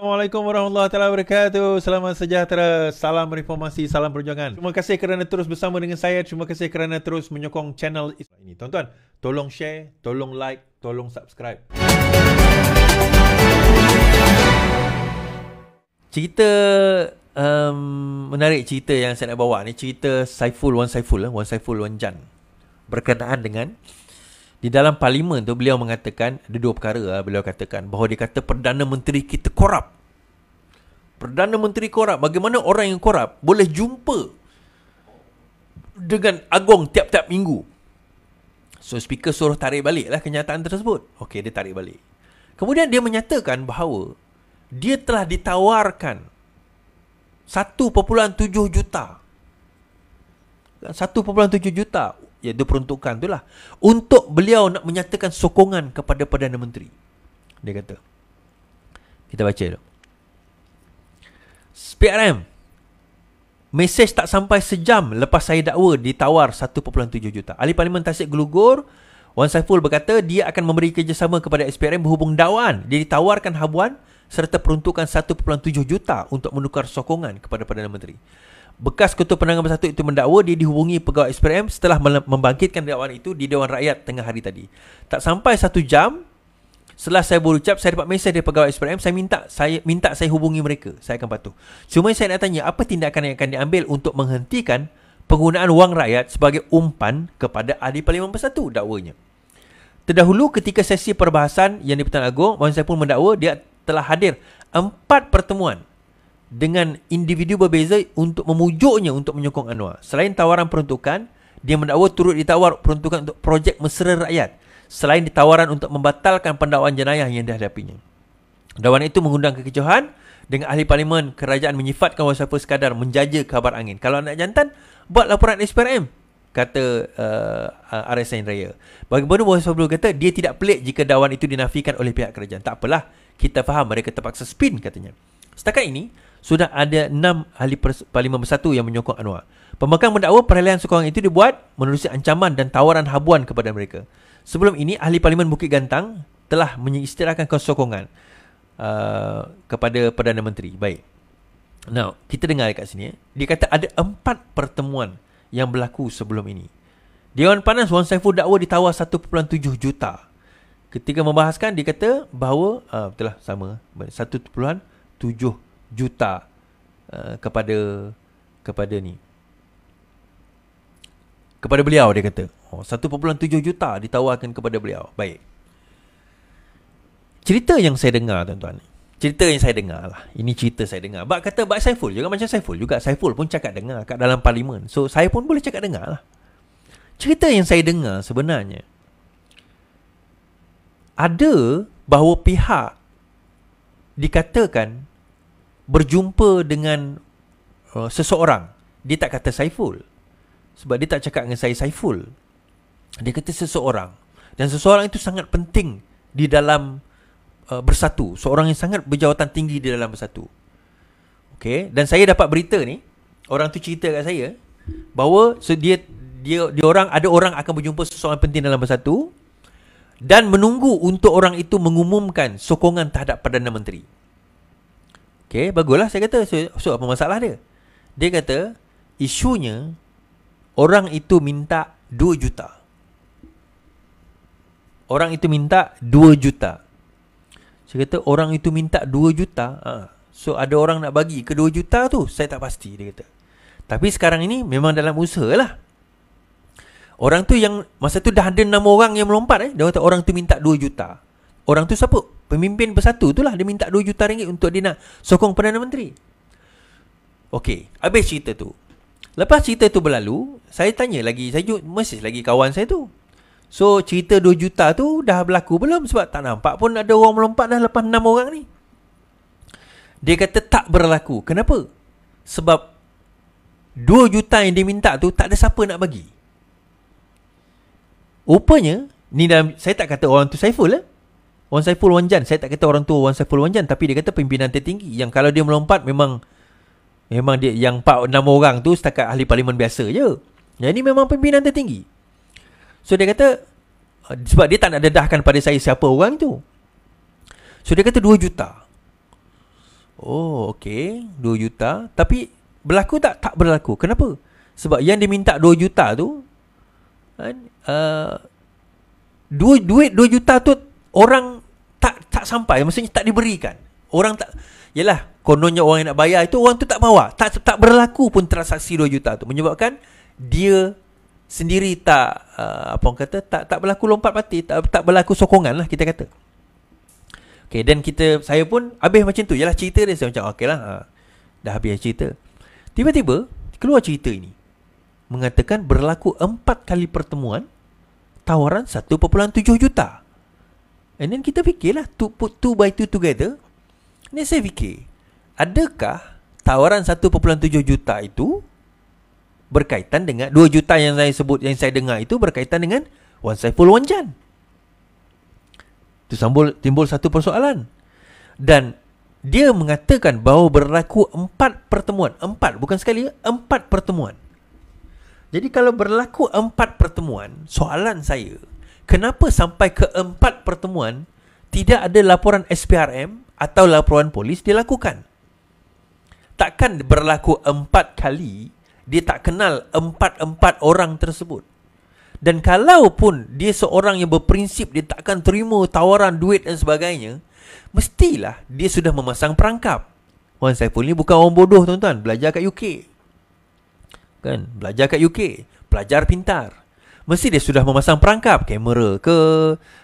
Assalamualaikum warahmatullahi wabarakatuh. Selamat sejahtera. Salam reformasi, salam perjuangan. Terima kasih kerana terus bersama dengan saya. Terima kasih kerana terus menyokong channel ini. Tuan-tuan, tolong share, tolong like, tolong subscribe. Cerita menarik cerita yang saya nak bawa ni, cerita Wan Saiful Wan Jan, berkenaan dengan di dalam parlimen tu beliau mengatakan ada dua perkara. Beliau katakan bahawa dia kata Perdana Menteri kita korup. Perdana Menteri korup. Bagaimana orang yang korup boleh jumpa dengan Agong tiap-tiap minggu? So speaker suruh tarik balik lah kenyataan tersebut. Okey, dia tarik balik. Kemudian dia menyatakan bahawa dia telah ditawarkan 1.7 juta. 1.7 juta, iaitu peruntukan tu lah, untuk beliau nak menyatakan sokongan kepada Perdana Menteri. Dia kata, kita baca dulu. PRM, mesej tak sampai sejam lepas saya dakwa ditawar 1.7 juta. Ahli Parlimen Tasik Gelugur Wan Saiful berkata dia akan memberi kerjasama kepada SPRM berhubung dakwaan. Dia ditawarkan habuan serta peruntukan 1.7 juta untuk menukar sokongan kepada Perdana Menteri. Bekas Ketua Penerangan Bersatu itu mendakwa dia dihubungi pegawai SPRM setelah membangkitkan dakwaan itu di Dewan Rakyat tengah hari tadi. Tak sampai 1 jam setelah saya berucap, saya dapat mesej dari pegawai SPRM. Saya minta saya hubungi mereka. Saya akan patuh. Cuma saya nak tanya, apa tindakan yang akan diambil untuk menghentikan penggunaan wang rakyat sebagai umpan kepada Ahli Parlimen Bersatu, dakwanya. Terdahulu ketika sesi perbahasan yang di-Pertuan Agong, Wan Saiful mendakwa dia telah hadir 4 pertemuan dengan individu berbeza untuk memujuknya untuk menyokong Anwar. Selain tawaran peruntukan, dia mendakwa turut ditawar peruntukan untuk projek mesra rakyat, selain ditawaran untuk membatalkan pendakwaan jenayah yang dihadapinya. Dakwaan itu mengundang kekecewaan dengan ahli parlimen kerajaan menyifatkan Wan Saiful sekadar menjaja kabar angin. Kalau nak jantan, buat laporan SPRM, kata RSN Raya. Bagaimana Wan Saiful kata dia tidak pelik jika dakwaan itu dinafikan oleh pihak kerajaan. Tak apalah, kita faham mereka terpaksa spin, katanya. Setakat ini sudah ada 6 ahli Parlimen Bersatu yang menyokong Anwar. Pembangkang mendakwa peralihan sokongan itu dibuat menerusi ancaman dan tawaran habuan kepada mereka. Sebelum ini, ahli Parlimen Bukit Gantang telah mengistirahkan sokongan kepada Perdana Menteri. Baik. Now, kita dengar dekat sini. Dia kata ada 4 pertemuan yang berlaku sebelum ini. Dewan Panas Wan Saiful dakwa ditawar 1.7 juta. Ketika membahaskan, dia kata bahawa betul lah, sama 1.7 juta kepada beliau, dia kata 1.7 juta ditawarkan kepada beliau. Baik. Cerita yang saya dengar, tuan-tuan, cerita yang saya dengar lah, ini cerita saya dengar. Kata Saiful juga macam Saiful juga. Saiful pun cakap dengar kat dalam parlimen. So saya pun boleh cakap dengar lah. Cerita yang saya dengar sebenarnya ada bahawa pihak dikatakan berjumpa dengan seseorang. Dia tak kata Saiful, sebab dia tak cakap dengan saya Saiful. Dia kata seseorang, dan seseorang itu sangat penting di dalam Bersatu. Seorang yang sangat berjawatan tinggi di dalam Bersatu. Okay? Dan saya dapat berita ni, orang tu cerita kat saya bahawa dia orang, ada orang akan berjumpa seseorang penting dalam Bersatu dan menunggu untuk orang itu mengumumkan sokongan terhadap Perdana Menteri. Okay, baguslah, saya kata. So apa masalah dia? Dia kata isunya orang itu minta 2 juta. Orang itu minta 2 juta. Saya kata orang itu minta 2 juta. So ada orang nak bagi ke 2 juta tu? Saya tak pasti, dia kata. Tapi sekarang ini memang dalam usaha lah. Orang tu yang masa tu dah ada 6 orang yang melompat. Dia kata orang tu minta 2 juta. Orang tu siapa? Pemimpin Bersatu tu lah. Dia minta 2 juta ringgit untuk dia nak sokong Perdana Menteri. Okey, habis cerita tu. Lepas cerita tu berlalu, saya tanya lagi, saya message lagi kawan saya tu. So cerita 2 juta tu dah berlaku belum? Sebab tak nampak pun ada orang melompat dah lepas 6 orang ni. Dia kata tak berlaku. Kenapa? Sebab 2 juta yang dia minta tu tak ada siapa nak bagi. Rupanya ni dalam, saya tak kata orang tu Saiful lah, Wan Saiful Wan Jan. Saya tak kata orang tu Wan Saiful Wan Jan, tapi dia kata pimpinan tertinggi yang kalau dia melompat memang dia yang 4-6 orang tu setakat ahli parlimen biasa je. Yang ni memang pimpinan tertinggi. So dia kata sebab dia tak nak dedahkan pada saya siapa orang tu. So dia kata 2 juta. Oh, okey. 2 juta. Tapi berlaku tak? Tak berlaku. Kenapa? Sebab yang diminta 2 juta tu, kan, duit 2 juta tu orang tak sampai. Maksudnya tak diberikan. Orang tak, yalah, kononnya orang yang nak bayar itu, orang tu tak bawa. Tak berlaku pun transaksi 2 juta tu. Menyebabkan dia sendiri tak, apa orang kata, tak berlaku lompat parti, tak berlaku sokongan lah, kita kata. Okay, dan saya pun habis macam tu. Yalah, cerita dia, saya macam okey lah, dah habis cerita. Tiba-tiba keluar cerita ini mengatakan berlaku 4 kali pertemuan, tawaran 1.7 juta. And then kita fikirlah, to put 2 by 2 together. Ni saya fikir, adakah tawaran 1.7 juta itu berkaitan dengan 2 juta yang saya sebut, yang saya dengar itu berkaitan dengan Wan Saiful Wanjan? Itu timbul satu persoalan. Dan dia mengatakan bahawa berlaku 4 pertemuan. 4, bukan sekali, 4 pertemuan. Jadi kalau berlaku 4 pertemuan, soalan saya, kenapa sampai ke 4 pertemuan tidak ada laporan SPRM atau laporan polis dilakukan? Takkan berlaku 4 kali dia tak kenal 4 orang tersebut? Dan kalaupun dia seorang yang berprinsip, dia takkan terima tawaran duit dan sebagainya, mestilah dia sudah memasang perangkap. Wan Saiful ni bukan orang bodoh, tuan-tuan. Belajar kat UK, kan? Belajar kat UK, pelajar pintar. Mesti dia sudah memasang perangkap, kamera ke,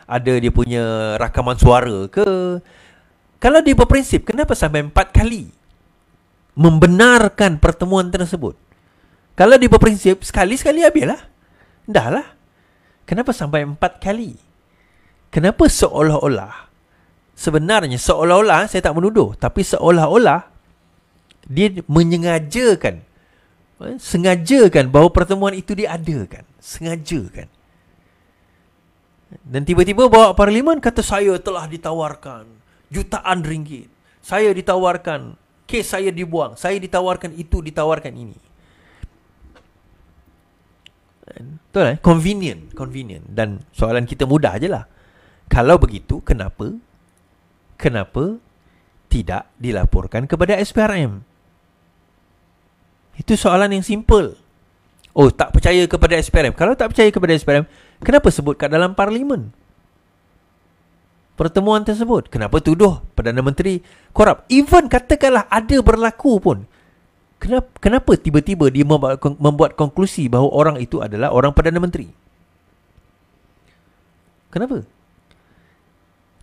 ada dia punya rakaman suara ke. Kalau dia berprinsip, kenapa sampai 4 kali membenarkan pertemuan tersebut? Kalau dia berprinsip, sekali-sekali habislah, dah lah. Kenapa sampai 4 kali? Kenapa seolah-olah, sebenarnya seolah-olah, saya tak menuduh, tapi seolah-olah dia sengajakan bahawa pertemuan itu diadakan, sengajakan. Dan tiba-tiba bawa parlimen, kata saya telah ditawarkan jutaan ringgit, saya ditawarkan, kes saya dibuang, saya ditawarkan itu, ditawarkan ini. Betul lah, convenient. Dan soalan kita mudah je lah. Kalau begitu, kenapa tidak dilaporkan kepada SPRM? Itu soalan yang simple. Oh, tak percaya kepada SPRM. Kalau tak percaya kepada SPRM, kenapa sebut kat dalam parlimen pertemuan tersebut? Kenapa tuduh Perdana Menteri korup? Even katakanlah ada berlaku pun, Kenapa tiba-tiba dia membuat konklusi bahawa orang itu adalah orang Perdana Menteri? Kenapa?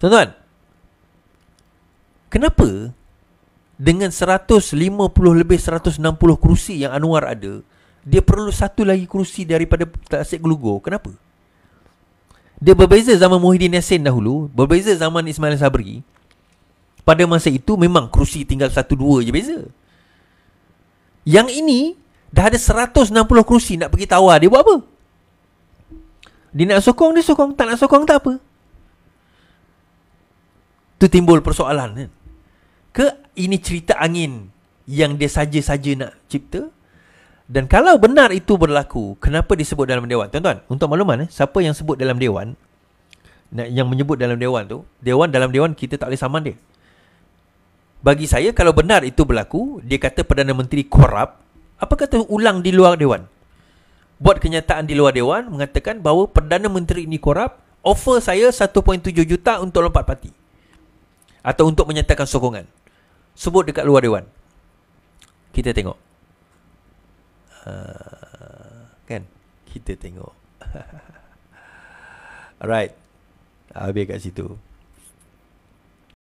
Tuan-tuan, kenapa dengan 150 lebih 160 kerusi yang Anwar ada, dia perlu satu lagi kerusi daripada Tasik Gelugor? Kenapa? Dia berbeza zaman Muhyiddin Yassin dahulu, berbeza zaman Ismail Sabri. Pada masa itu memang kerusi tinggal 1-2 je beza. Yang ini dah ada 160 kerusi nak pergi tawar, dia buat apa? Dia nak sokong, dia sokong. Tak nak sokong, tak apa. Tu timbul persoalan, kan? Ke ini cerita angin yang dia saja-saja nak cipta? Dan kalau benar itu berlaku, kenapa disebut dalam Dewan? Tuan-tuan, untuk makluman, siapa yang sebut dalam Dewan, yang menyebut dalam Dewan tu, dalam Dewan kita tak boleh saman dia. Bagi saya, kalau benar itu berlaku, dia kata Perdana Menteri korup, apa kata ulang di luar Dewan? Buat kenyataan di luar Dewan, mengatakan bahawa Perdana Menteri ini korup, offer saya 1.7 juta untuk lompat parti, atau untuk menyatakan sokongan. Sebut dekat luar Dewan. Kita tengok. Kan? Kita tengok. Alright. Habis kat situ.